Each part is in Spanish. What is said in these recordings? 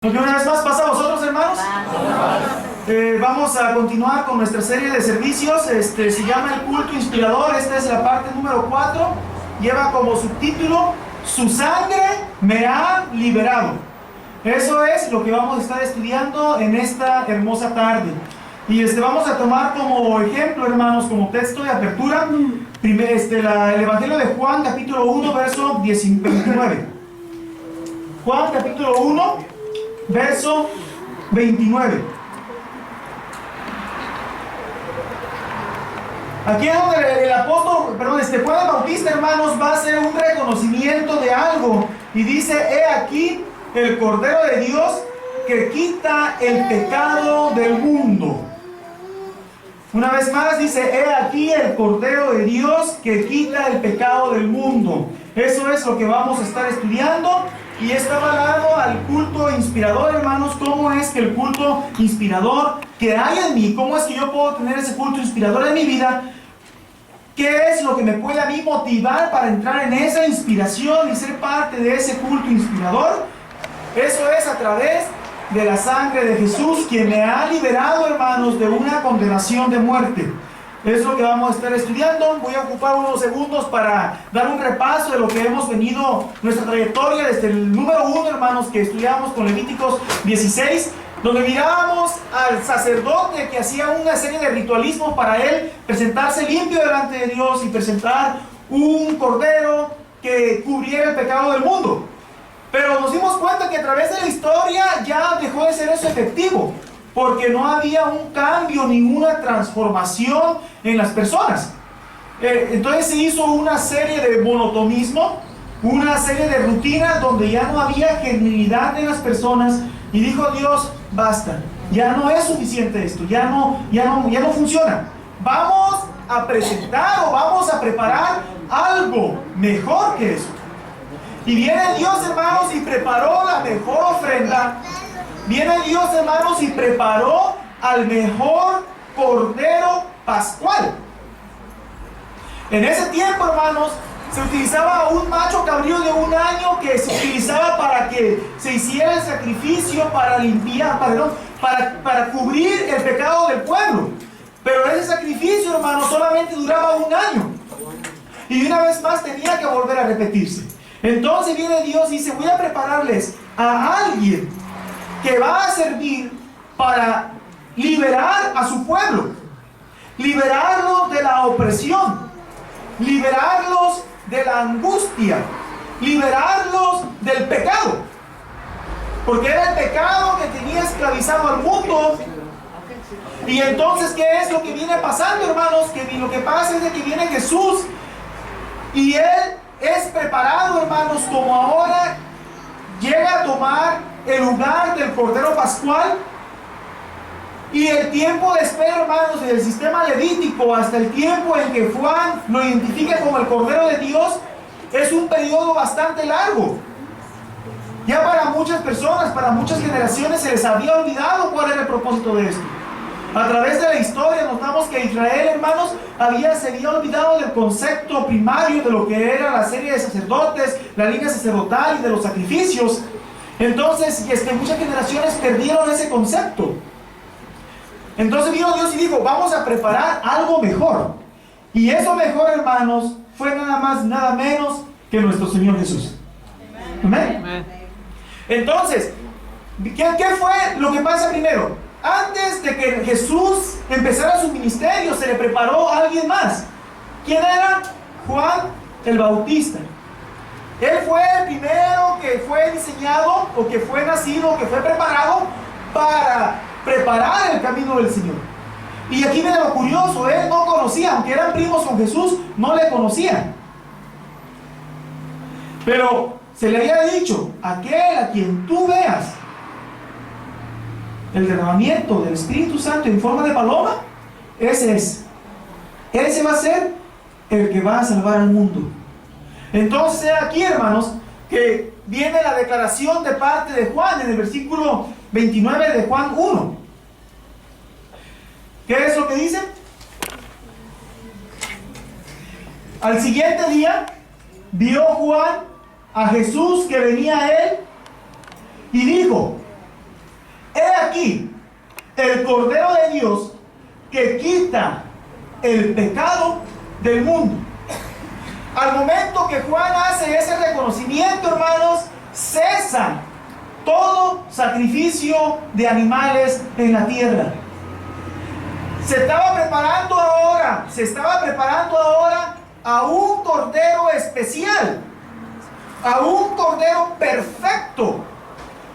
Porque una vez más pasa a vosotros, hermanos. Vamos a continuar con nuestra serie de servicios. Se llama el culto inspirador. Esta es la parte número 4. Lleva como subtítulo: su sangre me ha liberado. Eso es lo que vamos a estar estudiando en esta hermosa tarde. Y vamos a tomar como ejemplo, hermanos, como texto de apertura, el Evangelio de Juan, capítulo 1, verso 29. Juan, capítulo 1, verso 29. Aquí es donde el apóstol, Juan el Bautista, hermanos, va a hacer un reconocimiento de algo. Y dice: he aquí el Cordero de Dios que quita el pecado del mundo. Una vez más dice: he aquí el Cordero de Dios que quita el pecado del mundo. Eso es lo que vamos a estar estudiando. Y está avalado al culto inspirador, hermanos. ¿Cómo es que el culto inspirador que hay en mí, cómo es que yo puedo tener ese culto inspirador en mi vida? ¿Qué es lo que me puede a mí motivar para entrar en esa inspiración y ser parte de ese culto inspirador? Eso es a través de la sangre de Jesús, quien me ha liberado, hermanos, de una condenación de muerte. Es lo que vamos a estar estudiando. Voy a ocupar unos segundos para dar un repaso de lo que hemos venido, nuestra trayectoria desde el número 1, hermanos, que estudiamos con Levíticos 16, donde mirábamos al sacerdote que hacía una serie de ritualismos para él presentarse limpio delante de Dios y presentar un cordero que cubriera el pecado del mundo. Pero nos dimos cuenta que a través de la historia ya dejó de ser eso efectivo, porque no había un cambio, ninguna transformación en las personas. Entonces se hizo una serie de monotonismo, una serie de rutinas donde ya no había genuinidad en las personas. Y dijo Dios: basta, ya no es suficiente esto, ya no funciona. Vamos a presentar o vamos a preparar algo mejor que eso. Y viene Dios, hermanos, y preparó la mejor ofrenda. Viene Dios, hermanos, y preparó al mejor cordero pascual. En ese tiempo, hermanos, se utilizaba un macho cabrío de 1 año que se utilizaba para que se hiciera el sacrificio para limpiar, para cubrir el pecado del pueblo. Pero ese sacrificio, hermanos, solamente duraba 1 año. Y una vez más tenía que volver a repetirse. Entonces viene Dios y dice: voy a prepararles a alguien que va a servir para liberar a su pueblo, liberarlos de la opresión, liberarlos de la angustia, liberarlos del pecado, porque era el pecado que tenía esclavizado al mundo. Y entonces, ¿qué es lo que viene pasando, hermanos? Que lo que pasa es de que viene Jesús y Él es preparado, hermanos, como ahora llega a tomar el lugar del Cordero Pascual. Y el tiempo de espera, hermanos, del sistema levítico hasta el tiempo en que Juan lo identifica como el Cordero de Dios, es un periodo bastante largo. Ya para muchas personas, para muchas generaciones, se les había olvidado cuál era el propósito de esto. A través de la historia notamos que Israel, hermanos, se había olvidado del concepto primario de lo que era la serie de sacerdotes, la línea sacerdotal y de los sacrificios. Entonces, muchas generaciones perdieron ese concepto. Entonces vino Dios y dijo: vamos a preparar algo mejor. Y eso mejor, hermanos, fue nada más, nada menos que nuestro Señor Jesús. Amén. Entonces, ¿qué fue lo que pasa primero? Antes de que Jesús empezara su ministerio, se le preparó a alguien más. ¿Quién era? Juan el Bautista. Él fue el primero que fue diseñado, o que fue nacido, o que fue preparado para preparar el camino del Señor. Y aquí viene lo curioso: él no conocía, aunque eran primos con Jesús, no le conocían. Pero se le había dicho: aquel a quien tú veas el derramamiento del Espíritu Santo en forma de paloma, ese es. Ese va a ser el que va a salvar al mundo. Entonces aquí, hermanos, que viene la declaración de parte de Juan en el versículo 29 de Juan 1. ¿Qué es lo que dice? Al siguiente día vio Juan a Jesús que venía a él y dijo: el Cordero de Dios que quita el pecado del mundo. Al momento que Juan hace ese reconocimiento, hermanos, cesa todo sacrificio de animales en la tierra. Se estaba preparando ahora a un cordero especial, a un cordero perfecto,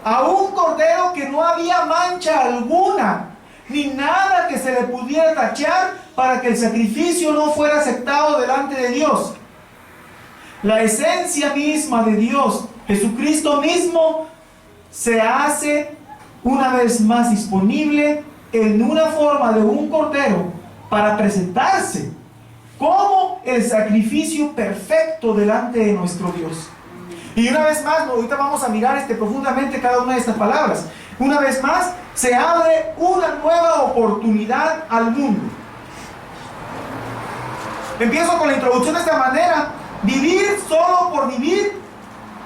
a un cordero que no había mancha alguna, ni nada que se le pudiera tachar para que el sacrificio no fuera aceptado delante de Dios. La esencia misma de Dios, Jesucristo mismo, se hace una vez más disponible en una forma de un cordero para presentarse como el sacrificio perfecto delante de nuestro Dios. Y una vez más, ahorita vamos a mirar profundamente cada una de estas palabras. Una vez más, se abre una nueva oportunidad al mundo. Empiezo con la introducción de esta manera. Vivir solo por vivir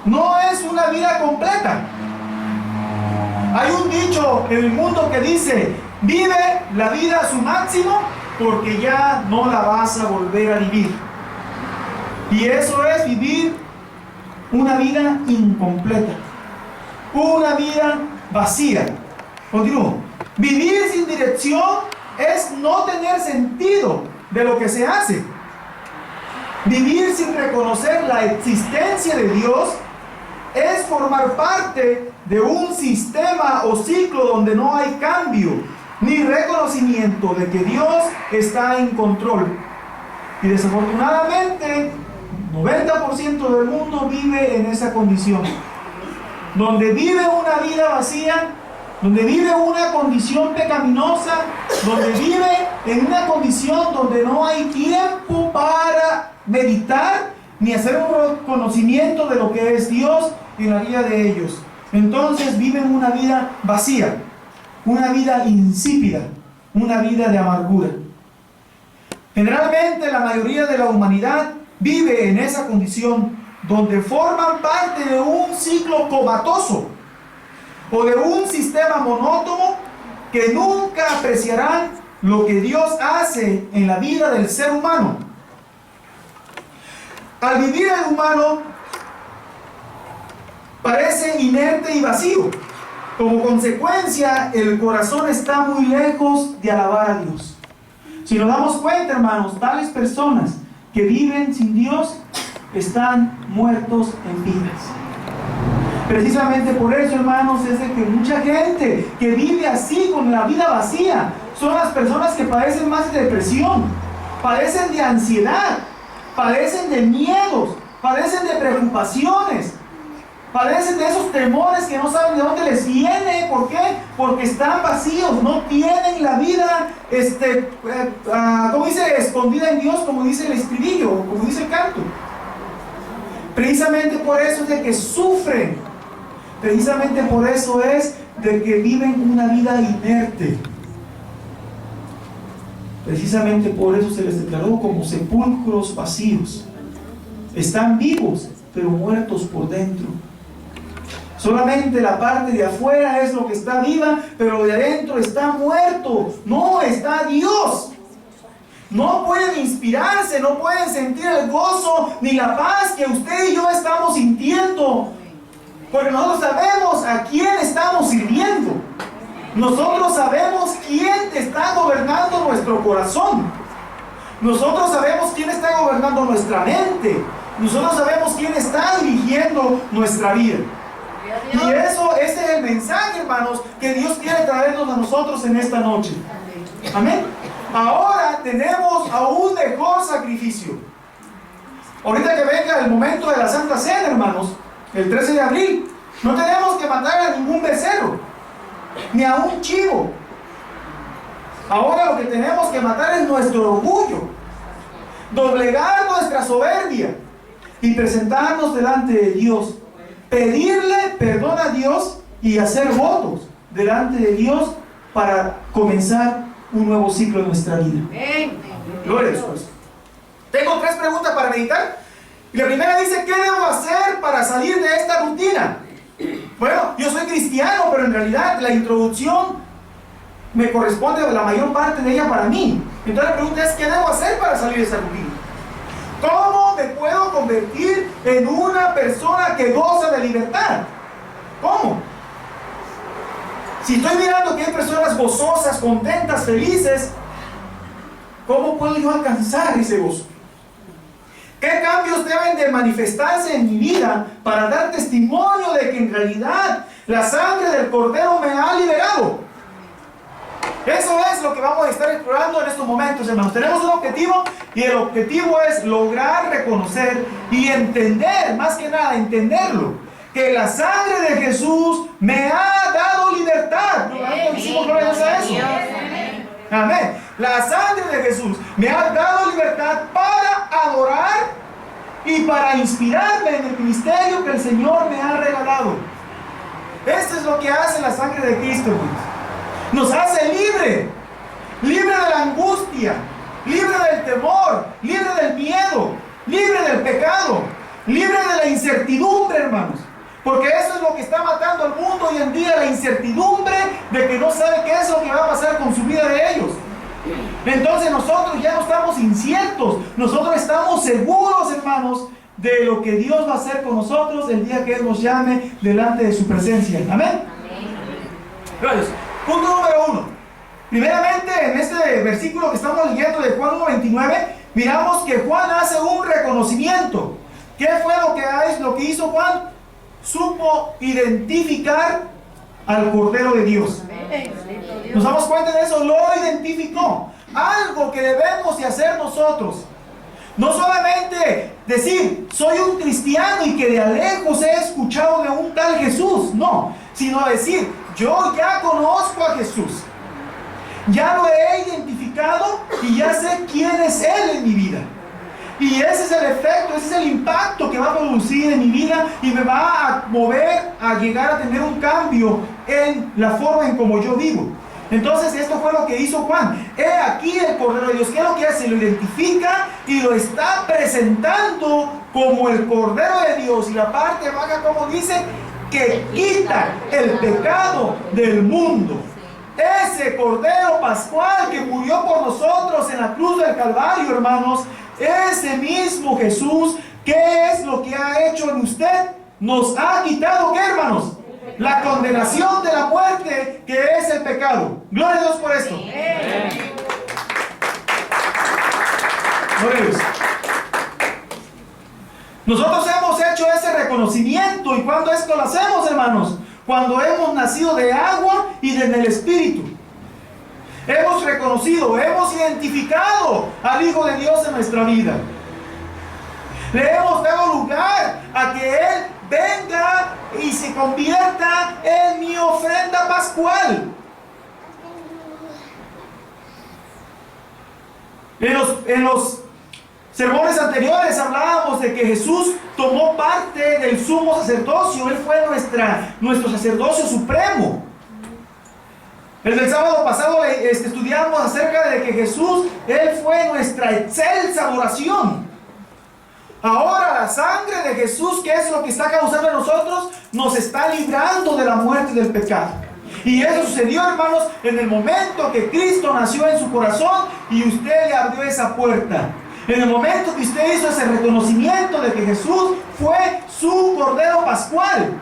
no es una vida completa. Hay un dicho en el mundo que dice: vive la vida a su máximo porque ya no la vas a volver a vivir. Y eso es vivir una vida incompleta, una vida vacía. Continúo. Vivir sin dirección es no tener sentido de lo que se hace. Vivir sin reconocer la existencia de Dios es formar parte de un sistema o ciclo donde no hay cambio ni reconocimiento de que Dios está en control. Y desafortunadamente 90% del mundo vive en esa condición, donde vive una vida vacía, donde vive una condición pecaminosa, donde vive en una condición donde no hay tiempo para meditar ni hacer un reconocimiento de lo que es Dios en la vida de ellos. Entonces viven una vida vacía, una vida insípida, una vida de amargura. Generalmente la mayoría de la humanidad vive en esa condición donde forman parte de un ciclo comatoso o de un sistema monótono que nunca apreciarán lo que Dios hace en la vida del ser humano. Al vivir el humano parece inerte y vacío. Como consecuencia, el corazón está muy lejos de alabar a Dios. Si nos damos cuenta, hermanos, tales personas que viven sin Dios están muertos en vidas. Precisamente por eso, hermanos, es de que mucha gente que vive así con la vida vacía son las personas que padecen más de depresión, padecen de ansiedad, padecen de miedos, padecen de preocupaciones, padecen de esos temores que no saben de dónde les viene. ¿Por qué? Porque están vacíos, no tienen la vida, como dice, escondida en Dios, como dice el estribillo, como dice el canto. Precisamente por eso es de que sufren, precisamente por eso es de que viven una vida inerte. Precisamente por eso se les declaró como sepulcros vacíos. Están vivos, pero muertos por dentro. Solamente la parte de afuera es lo que está viva, pero de adentro está muerto. No está Dios. No pueden inspirarse, no pueden sentir el gozo ni la paz que usted y yo estamos sintiendo. Porque nosotros sabemos a quién estamos sirviendo. Nosotros sabemos quién está gobernando nuestro corazón. Nosotros sabemos quién está gobernando nuestra mente. Nosotros sabemos quién está dirigiendo nuestra vida. Y eso, ese es el mensaje, hermanos, que Dios quiere traernos a nosotros en esta noche. Amén. Ahora tenemos a un mejor sacrificio. Ahorita que venga el momento de la Santa Cena, hermanos, el 13 de abril, no tenemos que matar a ningún becerro, ni a un chivo. Ahora lo que tenemos que matar es nuestro orgullo, doblegar nuestra soberbia y presentarnos delante de Dios, pedirle perdón a Dios y hacer votos delante de Dios para comenzar un nuevo ciclo en nuestra vida. Gloria a Dios. Tengo 3 preguntas para meditar. Y la primera dice: ¿qué debo hacer para salir de esta rutina? Bueno, yo soy cristiano, pero en realidad la introducción me corresponde la mayor parte de ella para mí. Entonces la pregunta es, ¿qué debo hacer para salir de esa rutina? ¿Cómo me puedo convertir en una persona que goza de libertad? ¿Cómo? Si estoy mirando que hay personas gozosas, contentas, felices, ¿cómo puedo yo alcanzar ese gozo? ¿Qué cambios deben de manifestarse en mi vida para dar testimonio de que en realidad la sangre del Cordero me ha liberado? Eso es lo que vamos a estar explorando en estos momentos, hermanos. Tenemos un objetivo y el objetivo es lograr reconocer y entender, más que nada entenderlo, que la sangre de Jesús me ha dado libertad. ¿No decimos gloria a eso? Amén. La sangre de Jesús me ha dado libertad para adorar y para inspirarme en el ministerio que el Señor me ha regalado. Esto es lo que hace la sangre de Cristo, hermanos. Nos hace libre de la angustia, libre del temor, libre del miedo, libre del pecado, libre de la incertidumbre, hermanos. Porque eso es lo que está matando al mundo hoy en día, la incertidumbre de que no sabe qué es lo que va a pasar con su vida de ellos. Entonces nosotros ya no estamos inciertos, nosotros estamos seguros, hermanos, de lo que Dios va a hacer con nosotros el día que Él nos llame delante de su presencia. Amén. Gracias. Punto número 1. Primeramente, en este versículo que estamos leyendo de Juan 1:29, miramos que Juan hace un reconocimiento. ¿Qué fue lo que hizo Juan? Supo identificar al Cordero de Dios. ¿Nos damos cuenta de eso? Lo identificó. Algo que debemos de hacer nosotros. No solamente decir, soy un cristiano y que de a lejos he escuchado de un tal Jesús. No, sino decir, yo ya conozco a Jesús. Ya lo he identificado y ya sé quién es Él en mi vida. Y ese es el efecto, ese es el impacto que va a producir en mi vida y me va a mover a llegar a tener un cambio en la forma en como yo vivo. Entonces esto fue lo que hizo Juan. He aquí el Cordero de Dios. ¿Qué es lo que hace? Lo identifica y lo está presentando como el Cordero de Dios. Y la parte baja, como dice, que quita el pecado del mundo. Ese Cordero Pascual que murió por nosotros en la cruz del Calvario, hermanos, ese mismo Jesús, ¿qué es lo que ha hecho en usted? Nos ha quitado, ¿qué, hermanos? La condenación de la muerte, que es el pecado. Gloria a Dios por esto. Gloria a Dios. Nosotros hemos hecho ese reconocimiento. ¿Y cuándo esto lo hacemos, hermanos? Cuando hemos nacido de agua y del Espíritu. Hemos reconocido, hemos identificado al Hijo de Dios en nuestra vida. Le hemos dado lugar a que Él venga y se convierta en mi ofrenda pascual. En los sermones anteriores hablábamos de que Jesús tomó parte del sumo sacerdocio. Él fue nuestro sacerdocio supremo. El sábado pasado estudiamos acerca de que Jesús, Él fue nuestra excelsa adoración. Ahora la sangre de Jesús, que es lo que está causando en nosotros, nos está librando de la muerte y del pecado. Y eso sucedió, hermanos, en el momento que Cristo nació en su corazón y usted le abrió esa puerta. En el momento que usted hizo ese reconocimiento de que Jesús fue su Cordero Pascual.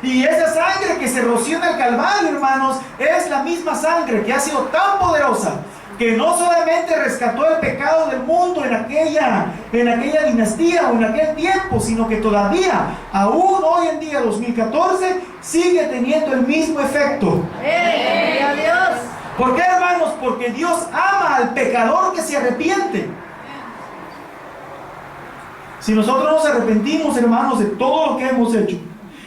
Y esa sangre que se roció en el Calvario, hermanos, es la misma sangre que ha sido tan poderosa que no solamente rescató el pecado del mundo en aquella dinastía o en aquel tiempo, sino que todavía, aún hoy en día, 2014, sigue teniendo el mismo efecto. ¡Gloria a Dios! ¿Por qué, hermanos? Porque Dios ama al pecador que se arrepiente. Si nosotros nos arrepentimos, hermanos, de todo lo que hemos hecho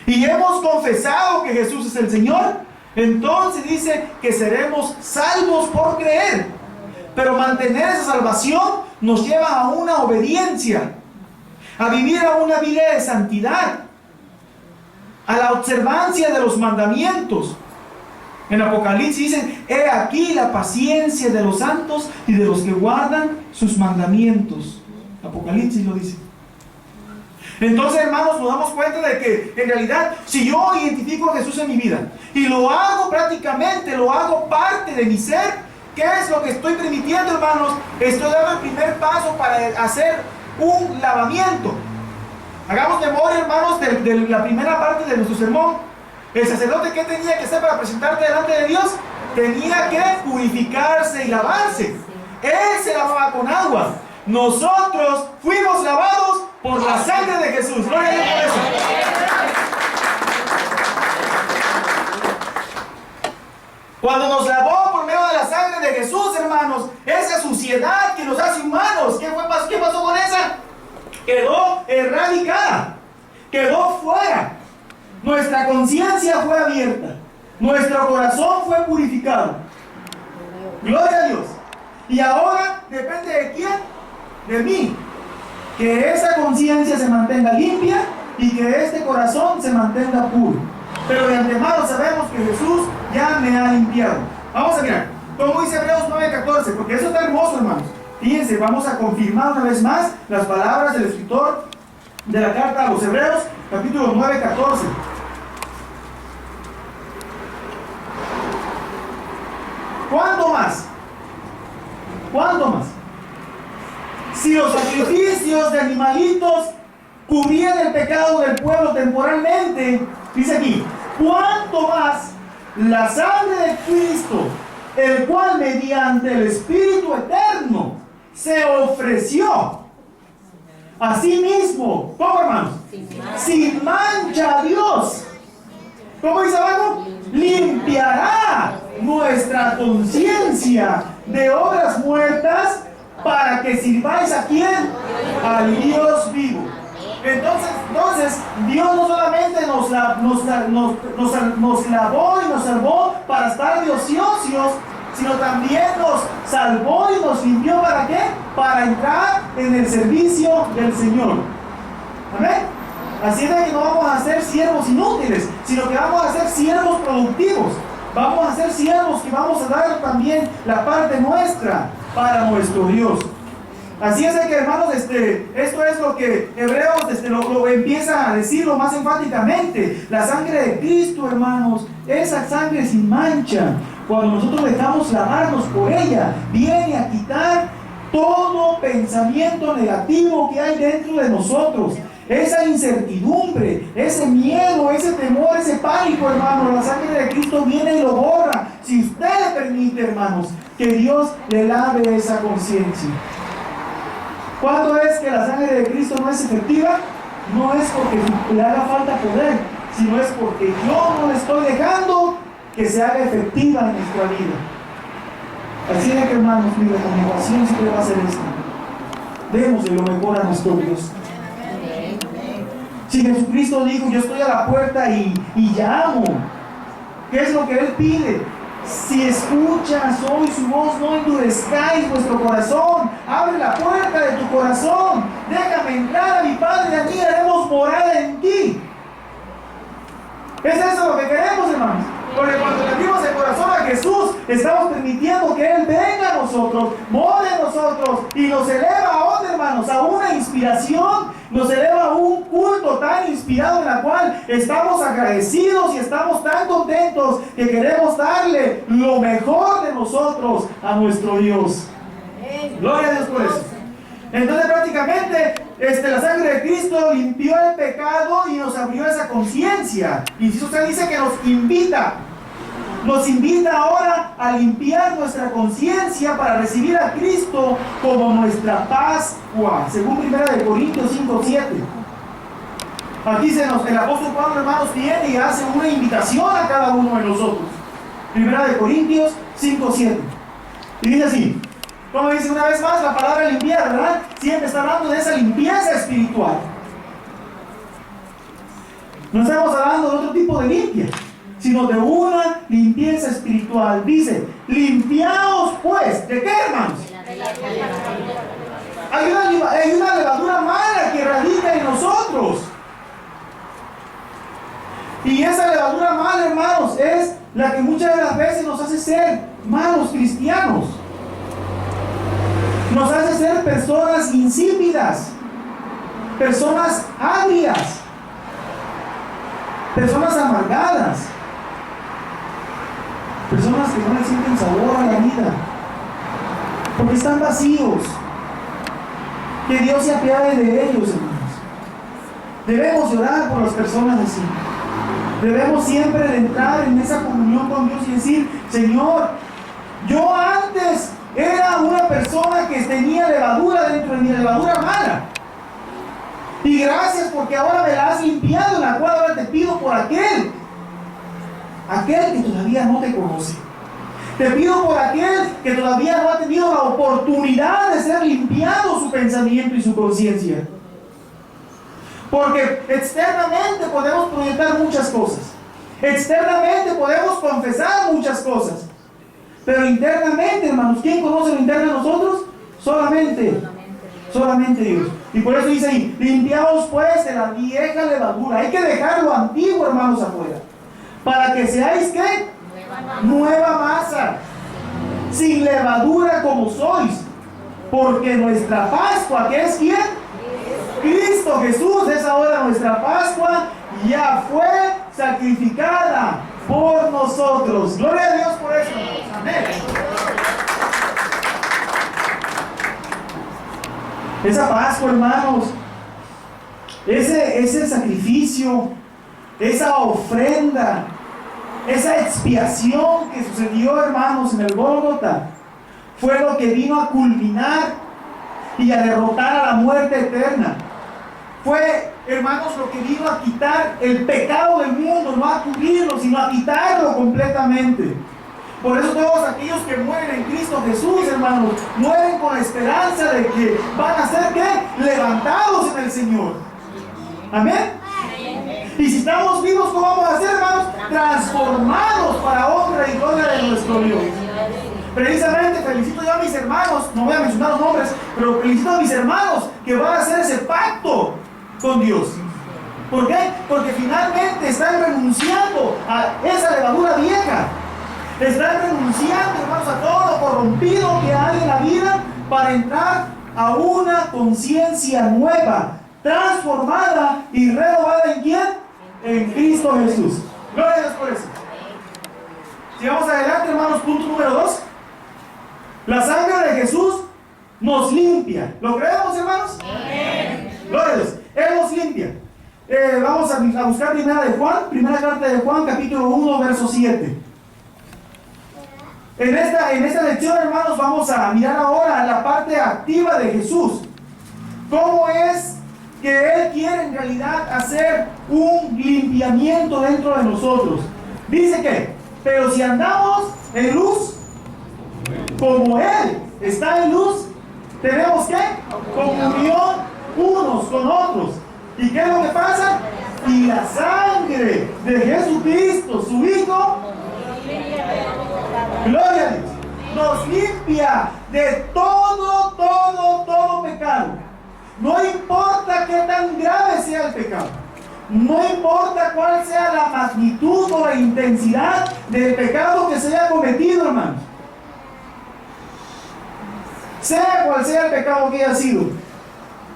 y hemos confesado que Jesús es el Señor, entonces dice que seremos salvos por creer. Pero mantener esa salvación nos lleva a una obediencia, a vivir a una vida de santidad, a la observancia de los mandamientos. En Apocalipsis dicen, he aquí la paciencia de los santos y de los que guardan sus mandamientos. Apocalipsis lo dice. Entonces, hermanos, nos damos cuenta de que en realidad, si yo identifico a Jesús en mi vida y lo hago prácticamente, lo hago parte de mi ser. ¿Qué es lo que estoy permitiendo, hermanos? Estoy dando el primer paso para hacer un lavamiento. Hagamos memoria, hermanos, de la primera parte de nuestro sermón. El sacerdote, ¿qué tenía que hacer para presentarte delante de Dios? Tenía que purificarse y lavarse. Él se lavaba con agua. Nosotros fuimos lavados por la sangre de Jesús. Gloria a Dios por eso. Cuando nos lavó por medio de la sangre de Jesús, hermanos, esa suciedad que nos hace humanos, ¿qué pasó con esa? Quedó erradicada, quedó fuera. Nuestra conciencia fue abierta, nuestro corazón fue purificado. Gloria a Dios. Y ahora depende de quién, de mí, que esa conciencia se mantenga limpia y que este corazón se mantenga puro. Pero de antemano sabemos que Jesús ya me ha limpiado. Vamos a mirar, como dice Hebreos 9:14, porque eso está hermoso, hermanos. Fíjense, vamos a confirmar una vez más las palabras del escritor de la carta a los Hebreos, capítulo 9:14. ¿Cuánto más? ¿Cuánto más? Si los sacrificios de animalitos cubrían el pecado del pueblo temporalmente, dice aquí, ¿cuánto más la sangre de Cristo, el cual mediante el Espíritu eterno se ofreció a sí mismo? ¿Cómo, hermanos? Sin mancha a Dios. ¿Cómo dice abajo? Limpiará nuestra conciencia de obras muertas para que sirváis a quién? Al Dios vivo. Entonces Dios no solamente nos lavó y nos salvó para estar de ociosos, sino también nos salvó y nos limpió ¿para qué? Para entrar en el servicio del Señor. Amén. Así de que no vamos a ser siervos inútiles, sino que vamos a ser siervos productivos. Vamos a ser siervos que vamos a dar también la parte nuestra para nuestro Dios. Así es de que, hermanos, esto es lo que Hebreos lo empieza a decirlo más enfáticamente. La sangre de Cristo, hermanos, esa sangre sin mancha, cuando nosotros dejamos lavarnos por ella, viene a quitar todo pensamiento negativo que hay dentro de nosotros. Esa incertidumbre, ese miedo, ese temor, ese pánico, hermanos, la sangre de Cristo viene y lo borra. Si usted le permite, hermanos, que Dios le lave esa conciencia. ¿Cuándo es que la sangre de Cristo no es efectiva? No es porque le haga falta poder, sino es porque yo no le estoy dejando que se haga efectiva en nuestra vida. Así de que, hermanos, mi recomendación siempre va a ser esta: démosle lo mejor a nuestro Dios. Si Jesucristo dijo, yo estoy a la puerta y llamo, ¿qué es lo que Él pide? Si escuchas hoy su voz, no endurezcáis vuestro corazón. Abre la puerta de tu corazón. Déjame entrar a mi Padre, aquí haremos morada en ti. ¿Es eso lo que queremos, hermanos? Porque cuando le abrimos el corazón a Jesús, estamos permitiendo que Él venga a nosotros, more en nosotros y nos eleva a dónde, hermanos, a una inspiración, nos eleva a un culto tan inspirado en la cual estamos agradecidos y estamos tan contentos que queremos darle lo mejor de nosotros a nuestro Dios. Gloria a Dios por eso. Entonces prácticamente la sangre de Cristo limpió el pecado y nos abrió esa conciencia. Y si usted dice que nos invita ahora a limpiar nuestra conciencia para recibir a Cristo como nuestra Pascua, según 1 Corintios 5:7. Aquí el apóstol Pablo, hermanos, viene y hace una invitación a cada uno de nosotros. 1 Corintios 5:7. Y dice así, como dice una vez más la palabra limpiar, ¿verdad? Siempre está hablando de esa limpieza espiritual. No estamos hablando de otro tipo de limpia, sino de una limpieza espiritual. Dice, limpiaos pues. ¿De qué, hermanos? Hay una levadura mala que radica en nosotros. Y esa levadura mala, hermanos, es la que muchas de las veces nos hace ser malos cristianos. Nos hace ser personas insípidas, personas agrias, personas amargadas. Personas que no le sienten sabor a la vida, porque están vacíos. Que Dios se apiade de ellos, hermanos. Debemos orar por las personas así. Debemos siempre de entrar en esa comunión con Dios y decir: Señor, yo antes era una persona que tenía levadura dentro de mí, levadura mala. Y gracias porque ahora me la has limpiado, en la cual ahora te pido por aquel que todavía no te conoce. Te pido por aquel que todavía no ha tenido la oportunidad de ser limpiado su pensamiento y su conciencia. Porque externamente podemos proyectar muchas cosas. Externamente podemos confesar muchas cosas. Pero internamente, hermanos, ¿quién conoce lo interno de nosotros? Solamente Dios. Y por eso dice ahí: limpiaos pues de la vieja levadura. Hay que dejar lo antiguo, hermanos, afuera, para que seáis, ¿qué? Nueva masa, sin levadura como sois. Porque nuestra Pascua, ¿qué es quién? Cristo Jesús es ahora nuestra Pascua, ya fue sacrificada por nosotros. Gloria a Dios por eso. Amén. Esa Pascua, hermanos, ese sacrificio, esa ofrenda, esa expiación que sucedió, hermanos, en el Gólgota, fue lo que vino a culminar y a derrotar a la muerte eterna. Fue, hermanos, lo que vino a quitar el pecado del mundo, no a cubrirlo, sino a quitarlo completamente. Por eso todos aquellos que mueren en Cristo Jesús, hermanos, mueren con la esperanza de que van a ser, ¿qué? Levantados en el Señor. Amén. Y si estamos vivos, ¿cómo vamos a ser, hermanos? Transformados para honra y gloria de nuestro Dios. Precisamente felicito yo a mis hermanos, no voy a mencionar los nombres, pero felicito a mis hermanos que van a hacer ese pacto con Dios. ¿Por qué? Porque finalmente están renunciando a esa levadura vieja. Están renunciando, hermanos, a todo lo corrompido que hay en la vida para entrar a una conciencia nueva, transformada y renovada ¿en quién? En Cristo Jesús. Gloria a Dios por eso. Si vamos adelante, hermanos, punto número 2. La sangre de Jesús nos limpia. ¿Lo creemos, hermanos? Amén. Gloria a Dios. Él nos limpia. Vamos a buscar primera carta de Juan, capítulo 1, verso 7. En esta lección, hermanos, vamos a mirar ahora la parte activa de Jesús. ¿Cómo es que Él quiere en realidad hacer un limpiamiento dentro de nosotros? Dice que, pero si andamos en luz, como Él está en luz, tenemos que comunión unos con otros. ¿Y qué es lo que pasa? Y la sangre de Jesucristo, su Hijo, gloria a Dios, nos limpia de todo pecado. No importa qué tan grave sea el pecado, no importa cuál sea la magnitud o la intensidad del pecado que se haya cometido, hermanos. Sea cual sea el pecado que haya sido.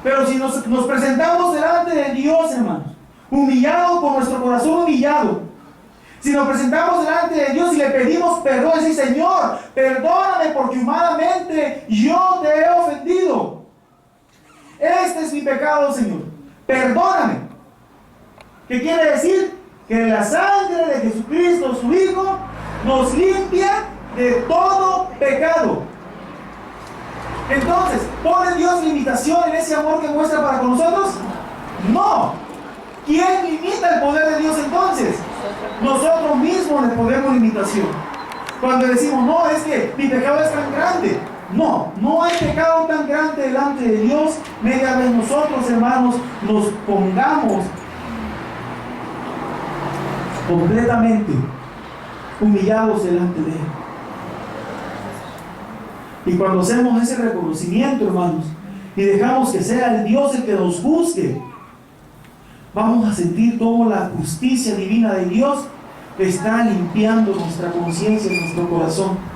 Pero si nos presentamos delante de Dios, hermanos, humillados, con nuestro corazón humillado, si nos presentamos delante de Dios y le pedimos perdón, y decir: Señor, perdóname porque humanamente yo te he ofendido. Este es mi pecado, Señor. Perdóname. ¿Qué quiere decir? Que la sangre de Jesucristo, su Hijo, nos limpia de todo pecado. Entonces, ¿pone Dios limitación en ese amor que muestra para con nosotros? No. ¿Quién limita el poder de Dios entonces? Nosotros mismos le ponemos limitación. Cuando decimos: no, es que mi pecado es tan grande. No hay pecado tan grande delante de Dios, media vez nosotros, hermanos, nos pongamos completamente humillados delante de Él. Y cuando hacemos ese reconocimiento, hermanos, y dejamos que sea el Dios el que nos juzgue, vamos a sentir cómo la justicia divina de Dios está limpiando nuestra conciencia, nuestro corazón.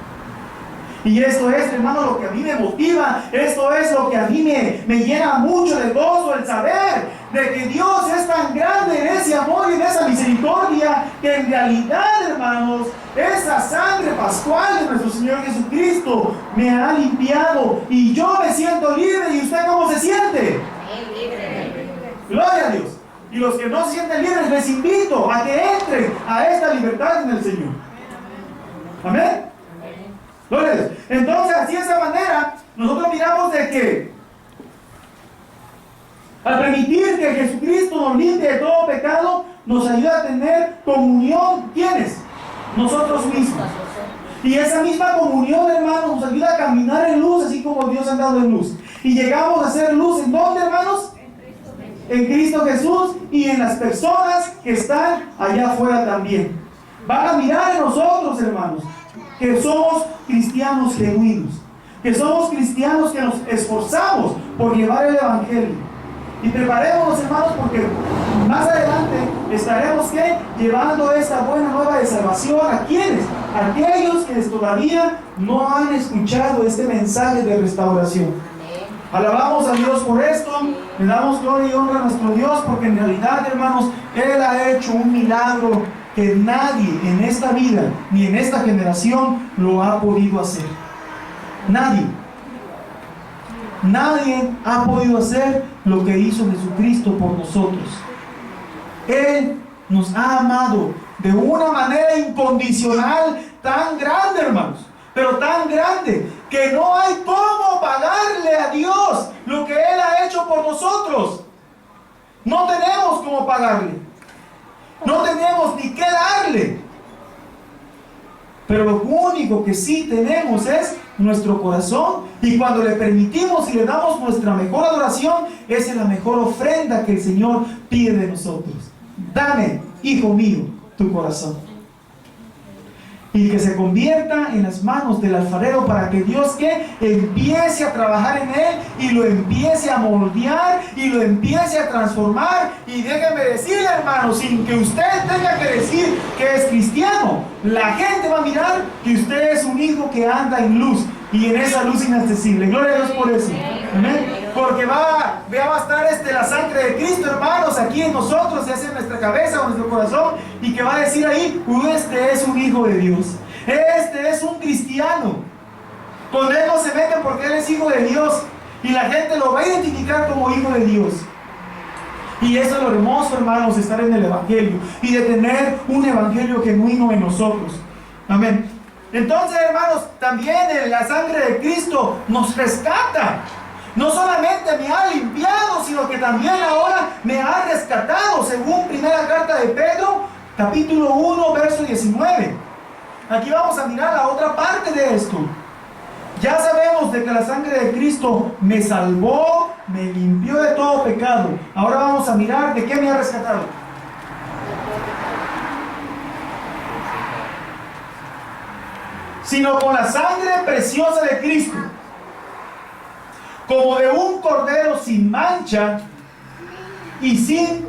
Y esto es, hermano, lo que a mí me motiva, esto es lo que a mí me llena mucho de gozo, el saber de que Dios es tan grande en ese amor y en esa misericordia, que en realidad, hermanos, esa sangre pascual de nuestro Señor Jesucristo me ha limpiado y yo me siento libre. ¿Y usted cómo se siente? Libre. Gloria a Dios. Y los que no se sienten libres, les invito a que entren a esta libertad en el Señor. Amén. Gloria a Dios. Entonces, así de esa manera, nosotros miramos de que al permitir que Jesucristo nos limpie de todo pecado, nos ayuda a tener comunión. ¿Quiénes? Nosotros mismos. Y esa misma comunión, hermanos, nos ayuda a caminar en luz, así como Dios ha andado en luz. Y llegamos a ser luz. ¿En dónde, hermanos? En Cristo Jesús y en las personas que están allá afuera también. Van a mirar en nosotros, hermanos, que somos cristianos genuinos, que somos cristianos que nos esforzamos por llevar el Evangelio. Y preparémonos, hermanos, porque más adelante estaremos llevando esta buena nueva de salvación a quienes, aquellos que todavía no han escuchado este mensaje de restauración. Alabamos a Dios por esto, le damos gloria y honra a nuestro Dios, porque en realidad, hermanos, Él ha hecho un milagro que nadie en esta vida ni en esta generación lo ha podido hacer. Nadie. Nadie ha podido hacer lo que hizo Jesucristo por nosotros. Él nos ha amado de una manera incondicional, tan grande, hermanos, pero tan grande, que no hay cómo pagarle a Dios lo que Él ha hecho por nosotros. No tenemos cómo pagarle. No tenemos ni qué darle. Pero lo único que sí tenemos es nuestro corazón, y cuando le permitimos y le damos nuestra mejor adoración, esa es la mejor ofrenda que el Señor pide de nosotros. Dame, hijo mío, tu corazón, y que se convierta en las manos del alfarero, para que Dios que empiece a trabajar en él y lo empiece a moldear y lo empiece a transformar. Y déjeme decirle, hermano, sin que usted tenga que decir que es cristiano, la gente va a mirar que usted es un hijo que anda en luz, y en esa luz inaccesible. Gloria a Dios por eso. Amén. Porque va a estar la sangre de Cristo, hermanos, aquí en nosotros, ya sea en nuestra cabeza o en nuestro corazón, y que va a decir ahí: este es un hijo de Dios, este es un cristiano. Con él no se meten porque él es hijo de Dios, y la gente lo va a identificar como hijo de Dios. Y eso es lo hermoso, hermanos, estar en el Evangelio y de tener un Evangelio genuino en nosotros. Amén. Entonces, hermanos, también la sangre de Cristo nos rescata. No solamente me ha limpiado, sino que también ahora me ha rescatado, según primera carta de Pedro, capítulo 1, verso 19. Aquí vamos a mirar la otra parte de esto. Ya sabemos de que la sangre de Cristo me salvó, me limpió de todo pecado. Ahora vamos a mirar de qué me ha rescatado. Sino con la sangre preciosa de Cristo, como de un cordero sin mancha y sin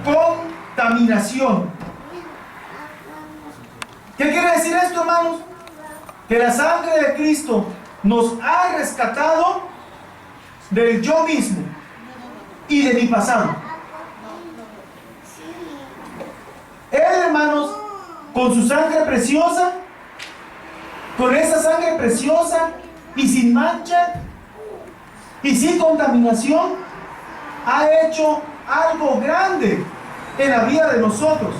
contaminación. ¿Qué quiere decir esto, hermanos? Que la sangre de Cristo nos ha rescatado del yo mismo y de mi pasado. Él, hermanos, con su sangre preciosa, con esa sangre preciosa y sin mancha y sin contaminación, ha hecho algo grande en la vida de nosotros.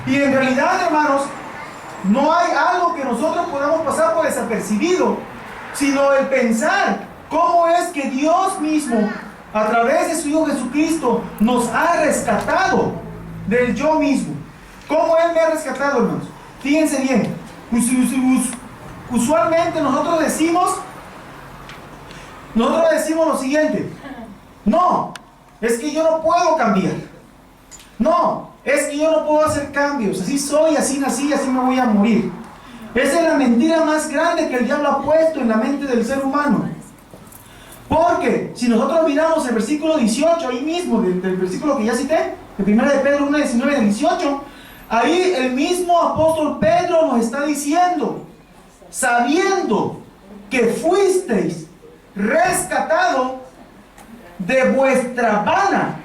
Y en realidad, hermanos, no hay algo que nosotros podamos pasar por desapercibido, sino el pensar cómo es que Dios mismo, a través de su Hijo Jesucristo, nos ha rescatado del yo mismo. ¿Cómo Él me ha rescatado, hermanos? Fíjense bien. Usualmente nosotros decimos lo siguiente: no, es que yo no puedo cambiar. No, es que yo no puedo hacer cambios. Así soy, así nací, así me voy a morir. Esa es la mentira más grande que el diablo ha puesto en la mente del ser humano. Porque si nosotros miramos el versículo 18, ahí mismo, del versículo que ya cité, de 1 de Pedro 1, 19 al 18, ahí el mismo apóstol Pedro nos está diciendo: sabiendo que fuisteis rescatado de vuestra vana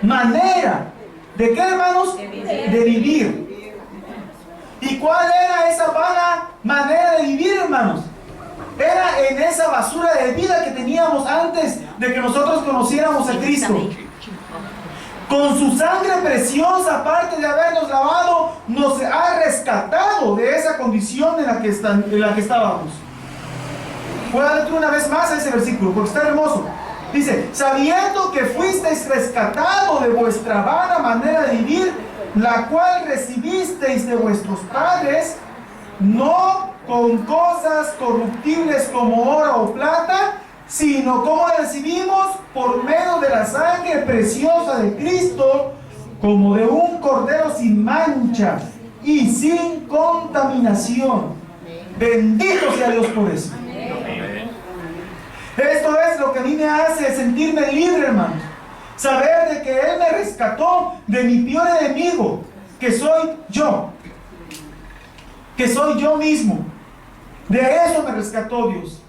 manera, ¿de qué, hermanos? De vivir. ¿Y cuál era esa vana manera de vivir, hermanos? Era en esa basura de vida que teníamos antes de que nosotros conociéramos a Cristo. Con su sangre preciosa, aparte de habernos lavado, nos ha rescatado de esa condición en la que estábamos. Voy a leer una vez más ese versículo porque está hermoso. Dice, sabiendo que fuisteis rescatados de vuestra vana manera de vivir, la cual recibisteis de vuestros padres, no con cosas corruptibles como oro o plata, sino como recibimos por medio de la sangre preciosa de Cristo, como de un cordero sin mancha y sin contaminación. Bendito sea Dios por eso. Esto es lo que a mí me hace sentirme libre, hermanos. Saber de que Él me rescató de mi peor enemigo, que soy yo. Que soy yo mismo. De eso me rescató Dios.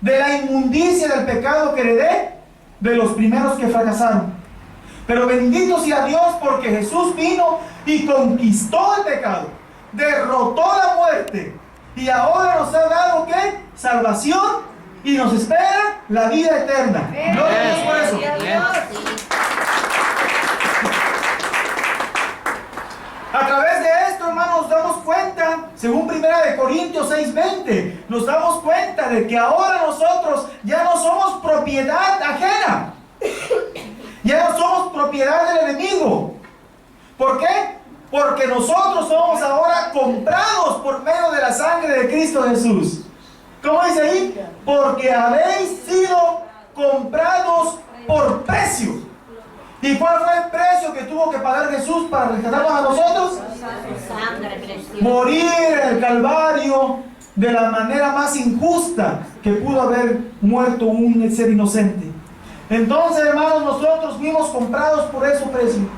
De la inmundicia del pecado que heredé de los primeros que fracasaron. Pero bendito sea Dios porque Jesús vino y conquistó el pecado. Derrotó la muerte. Y ahora nos ha dado, ¿qué? Salvación. Y nos espera la vida eterna. Gloria a Dios por eso. A través de esto, hermanos, nos damos cuenta, según 1 Corintios 6:20, nos damos cuenta de que ahora nosotros ya no somos propiedad ajena. Ya no somos propiedad del enemigo. ¿Por qué? Porque nosotros somos ahora comprados por medio de la sangre de Cristo Jesús. ¿Cómo dice ahí? Porque habéis sido comprados por precio. ¿Y cuál fue el precio que tuvo que pagar Jesús para rescatarnos a nosotros? Morir en el Calvario de la manera más injusta que pudo haber muerto un ser inocente. Entonces, hermanos, nosotros fuimos comprados por ese precio.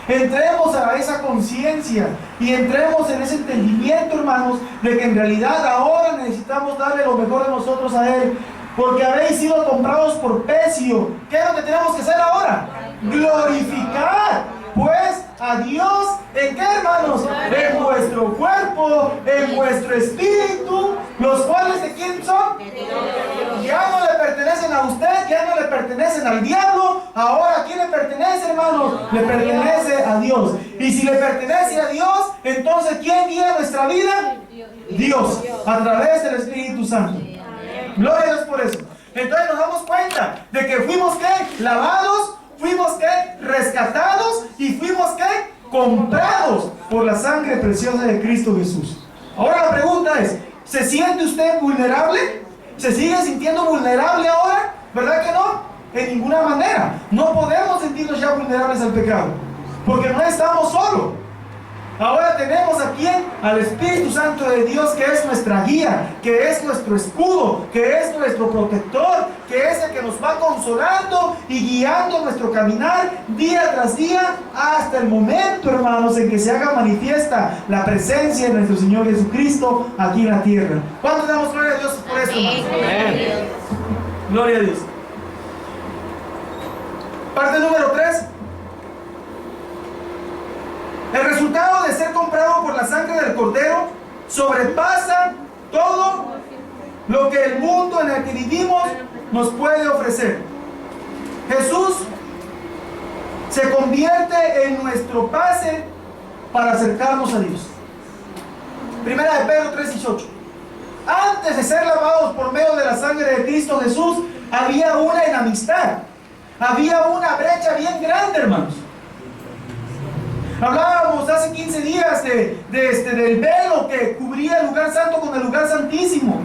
Entremos a esa conciencia y entremos en ese entendimiento, hermanos, de que en realidad ahora necesitamos darle lo mejor de nosotros a Él, porque habéis sido comprados por precio. ¿Qué es lo que tenemos que hacer ahora? Glorificar pues a Dios. ¿En qué, hermanos? En vuestro cuerpo, en vuestro espíritu, los cuales ¿de quién son? Ya no le pertenecen a usted, ya no le pertenecen al diablo. Ahora, ¿a quién le pertenece, hermanos? Le pertenece a Dios. Y si le pertenece a Dios, entonces ¿quién guía nuestra vida? Dios, a través del Espíritu Santo. Gloria a Dios por eso. Entonces nos damos cuenta de que fuimos ¿qué? Lavados, fuimos ¿qué? Rescatados y fuimos ¿qué? Comprados por la sangre preciosa de Cristo Jesús. Ahora la pregunta es, ¿se siente usted vulnerable? ¿Se sigue sintiendo vulnerable ahora? ¿Verdad que no? En ninguna manera. No podemos sentirnos ya vulnerables al pecado, porque no estamos solos. Ahora tenemos a quién? Al Espíritu Santo de Dios, que es nuestra guía, que es nuestro escudo, que es nuestro protector, que es el que nos va consolando y guiando nuestro caminar día tras día hasta el momento, hermanos, en que se haga manifiesta la presencia de nuestro Señor Jesucristo aquí en la tierra. ¿Cuántos damos gloria a Dios por esto, hermanos? Amén. Gloria a Dios. Parte número 3. El resultado de ser comprado por la sangre del Cordero sobrepasa todo lo que el mundo en el que vivimos nos puede ofrecer. Jesús se convierte en nuestro pase para acercarnos a Dios. Primera de Pedro 3:18. Antes de ser lavados por medio de la sangre de Cristo Jesús, había una enemistad. Había una brecha bien grande, hermanos. Hablábamos hace 15 días del velo que cubría el lugar santo con el lugar santísimo.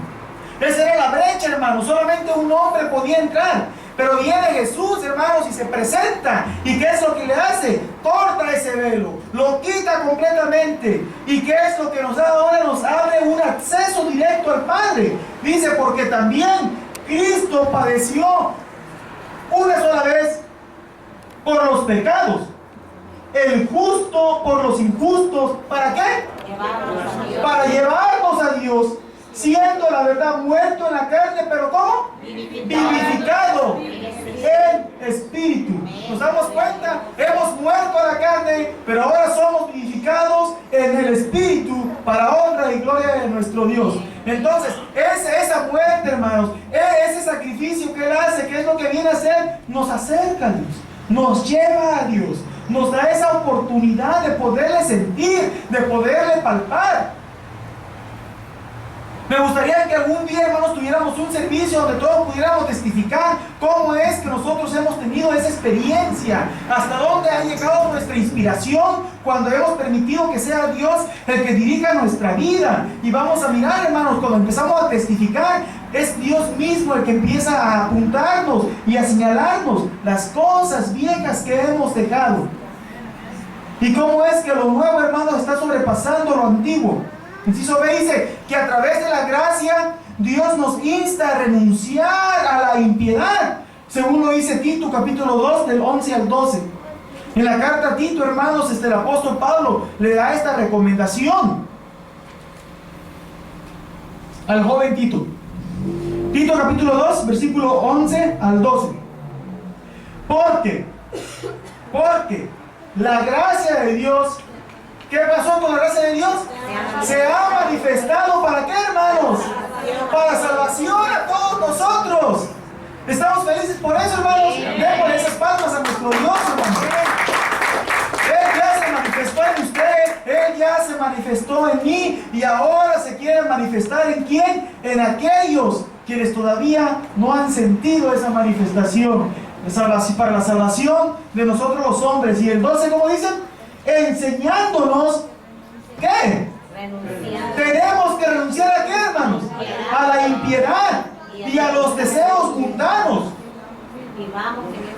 Esa era la brecha, hermanos. Solamente un hombre podía entrar. Pero viene Jesús, hermanos, y se presenta. ¿Y qué es lo que le hace? Corta ese velo, lo quita completamente. ¿Y qué es lo que nos da ahora? Nos abre un acceso directo al Padre. Dice, porque también Cristo padeció una sola vez por los pecados, el justo por los injustos. ¿Para qué? Para llevarnos a Dios, siendo siendo la verdad muerto en la carne, pero ¿cómo? Vivificado en espíritu. ¿Nos damos cuenta? Hemos muerto a la carne, pero ahora somos vivificados en el espíritu para honra y gloria de nuestro Dios. Entonces, esa muerte, hermanos, ese sacrificio que Él hace, que es lo que viene a hacer, nos acerca a Dios, nos lleva a Dios, nos da esa oportunidad de poderle sentir, de poderle palpar. Me gustaría que algún día, hermanos, tuviéramos un servicio donde todos pudiéramos testificar cómo es que nosotros hemos tenido esa experiencia, hasta dónde ha llegado nuestra inspiración cuando hemos permitido que sea Dios el que dirija nuestra vida. Y vamos a mirar, hermanos, cuando empezamos a testificar, es Dios mismo el que empieza a apuntarnos y a señalarnos las cosas viejas que hemos dejado. Y cómo es que lo nuevo, hermanos, está sobrepasando lo antiguo. Inciso B dice que a través de la gracia Dios nos insta a renunciar a la impiedad, según lo dice Tito capítulo 2 del 11 al 12. En la carta a Tito, hermanos, el apóstol Pablo le da esta recomendación al joven Tito. Tito capítulo 2 versículo 11 al 12. Porque la gracia de Dios, ¿qué pasó con la gracia de Dios? Se ha manifestado, ¿para qué, hermanos? Para salvación a todos nosotros. ¿Estamos felices por eso, hermanos? Démosle esas palmas a nuestro Dios, hermanos. Él ya se manifestó en usted, Él ya se manifestó en mí, y ahora se quiere manifestar ¿en quién? En aquellos quienes todavía no han sentido esa manifestación. Para la salvación de nosotros los hombres. Y el 12, ¿cómo dicen? Enseñándonos ¿qué? Tenemos que renunciar a qué, hermanos? A la impiedad y a los deseos mundanos.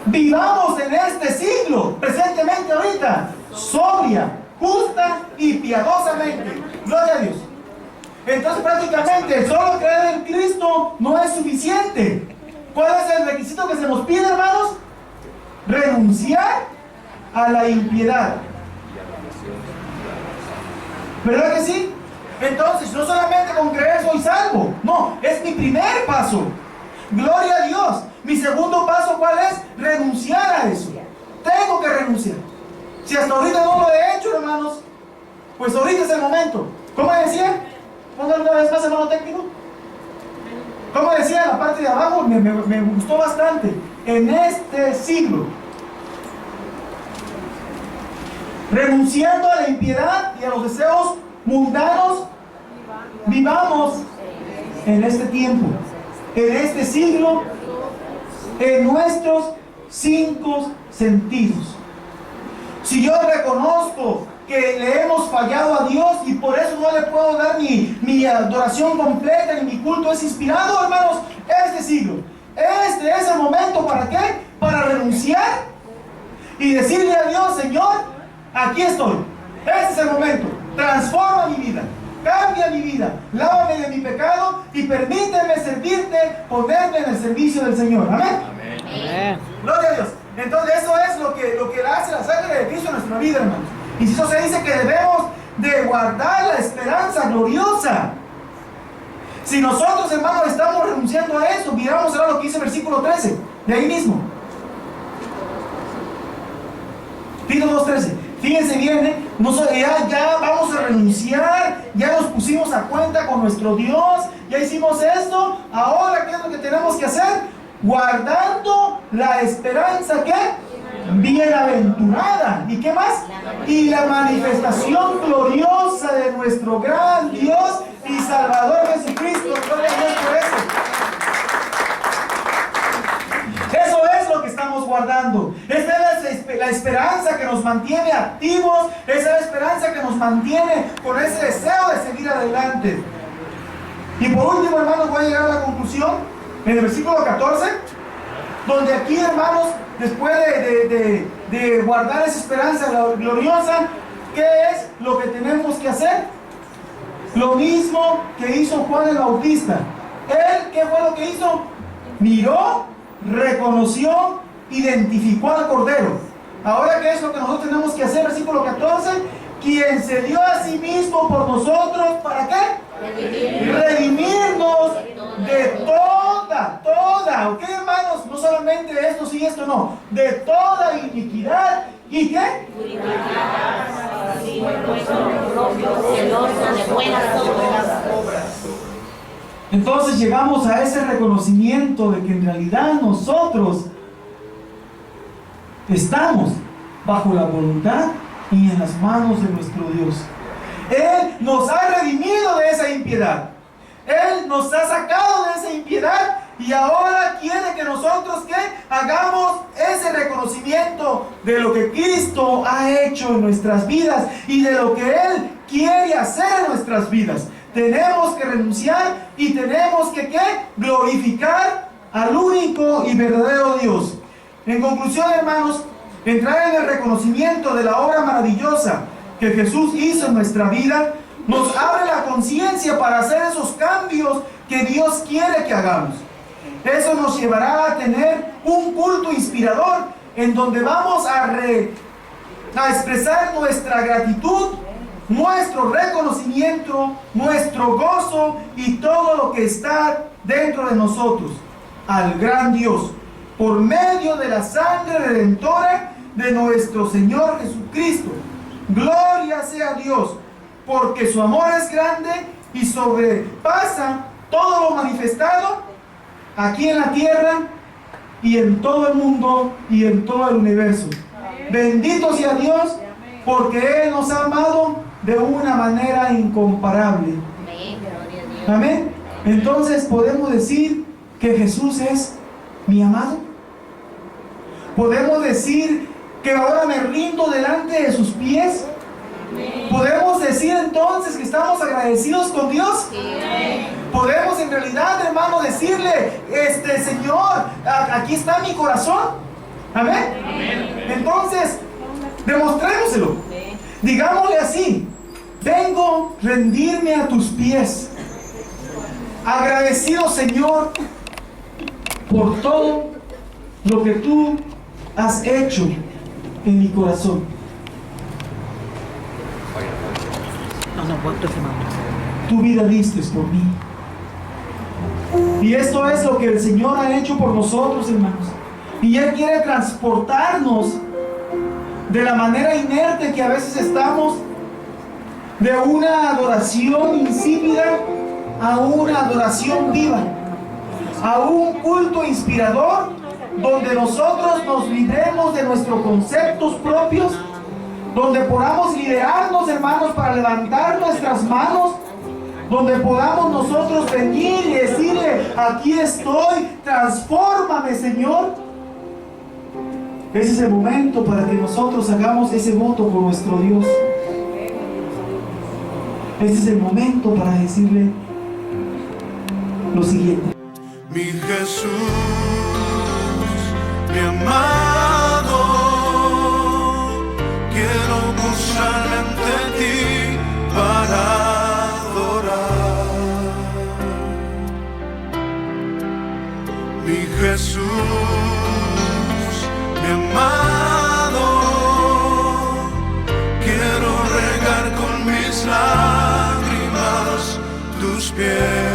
Vivamos en este siglo, presentemente ahorita, sobria, justa y piadosamente. Gloria a Dios. Entonces prácticamente solo creer en Cristo no es suficiente. ¿Cuál es el requisito que se nos pide, hermanos? Renunciar a la impiedad. ¿Verdad que sí? Entonces, no solamente con creer soy salvo. No, es mi primer paso. Gloria a Dios. Mi segundo paso, ¿cuál es? Renunciar a eso. Tengo que renunciar. Si hasta ahorita no lo he hecho, hermanos, pues ahorita es el momento. ¿Cómo decía? Póngalo una vez más, hermano técnico. ¿Cómo decía la parte de abajo? Me gustó bastante. En este siglo. Renunciando a la impiedad y a los deseos mundanos, vivamos en este tiempo, en este siglo, en nuestros 5 sentidos. Si yo reconozco que le hemos fallado a Dios y por eso no le puedo dar mi adoración completa ni mi culto es inspirado, hermanos, este siglo, este es el momento, ¿para qué? Para renunciar y decirle a Dios, Señor, aquí estoy, este es el momento, transforma mi vida, cambia mi vida, lávame de mi pecado y permíteme servirte, ponerme en el servicio del Señor. Amén. Amén. Gloria a Dios. Entonces eso es lo que hace la sangre de Cristo en nuestra vida, hermanos. Y si eso se dice que debemos de guardar la esperanza gloriosa. Si nosotros, hermanos, estamos renunciando a eso, miramos ahora lo que dice el versículo 13, de ahí mismo. Tito 2:13. Fíjense bien, ya vamos a renunciar, ya nos pusimos a cuenta con nuestro Dios, ya hicimos esto, ahora ¿qué es lo que tenemos que hacer? Guardando la esperanza ¿qué? Bienaventurada. ¿Y qué más? Y la manifestación gloriosa de nuestro gran Dios y Salvador Jesucristo. Gloria a Dios por eso. Eso es lo que estamos guardando. Esa es la esperanza que nos mantiene activos. Esa es la esperanza que nos mantiene con ese deseo de seguir adelante. Y por último, hermanos, voy a llegar a la conclusión en el versículo 14, donde aquí, hermanos, después de guardar esa esperanza gloriosa, ¿qué es lo que tenemos que hacer? Lo mismo que hizo Juan el Bautista. Él, ¿qué fue lo que hizo? Miró, reconoció, identificó al Cordero. Ahora, ¿qué es lo que nosotros tenemos que hacer? Versículo 14, quien se dio a sí mismo por nosotros, ¿para qué? Redimirnos solamente esto sí, esto no, de toda iniquidad y qué. Entonces llegamos a ese reconocimiento de que en realidad nosotros estamos bajo la voluntad y en las manos de nuestro Dios. Él nos ha redimido de esa impiedad. Él nos ha sacado de esa impiedad y ahora quiere que nosotros ¿qué? Hagamos ese reconocimiento de lo que Cristo ha hecho en nuestras vidas y de lo que Él quiere hacer en nuestras vidas. Tenemos que renunciar y tenemos que ¿qué? Glorificar al único y verdadero Dios. En conclusión, hermanos, entrar en el reconocimiento de la obra maravillosa que Jesús hizo en nuestra vida nos abre la conciencia para hacer esos cambios que Dios quiere que hagamos. Eso nos llevará a tener un culto inspirador en donde vamos a expresar nuestra gratitud, nuestro reconocimiento, nuestro gozo y todo lo que está dentro de nosotros al gran Dios por medio de la sangre redentora de nuestro Señor Jesucristo. Gloria sea a Dios, porque su amor es grande y sobrepasa todo lo manifestado aquí en la tierra y en todo el mundo y en todo el universo. Bendito sea Dios, porque Él nos ha amado de una manera incomparable. Amén. Entonces podemos decir que Jesús es mi amado. Podemos decir que ahora me rindo delante de sus pies. Podemos decir entonces que estamos agradecidos con Dios. Podemos en realidad, hermano, decirle, Señor, aquí está mi corazón. Amén. Entonces, demostrémoselo. Digámosle así: vengo a rendirme a tus pies, agradecido, Señor, por todo lo que tú has hecho en mi corazón. Tu vida diste por mí. Y esto es lo que el Señor ha hecho por nosotros, hermanos. Y Él quiere transportarnos de la manera inerte que a veces estamos, de una adoración insípida a una adoración viva, a un culto inspirador donde nosotros nos libremos de nuestros conceptos propios, donde podamos liderarnos, hermanos, para levantar nuestras manos, donde podamos nosotros venir y decirle: aquí estoy, transfórmame, Señor. Ese es el momento para que nosotros hagamos ese voto con nuestro Dios. Ese es el momento para decirle lo siguiente: mi Jesús, mi amado, quiero gozarme ante ti para adorar. Mi Jesús, mi amado, quiero regar con mis lágrimas tus pies.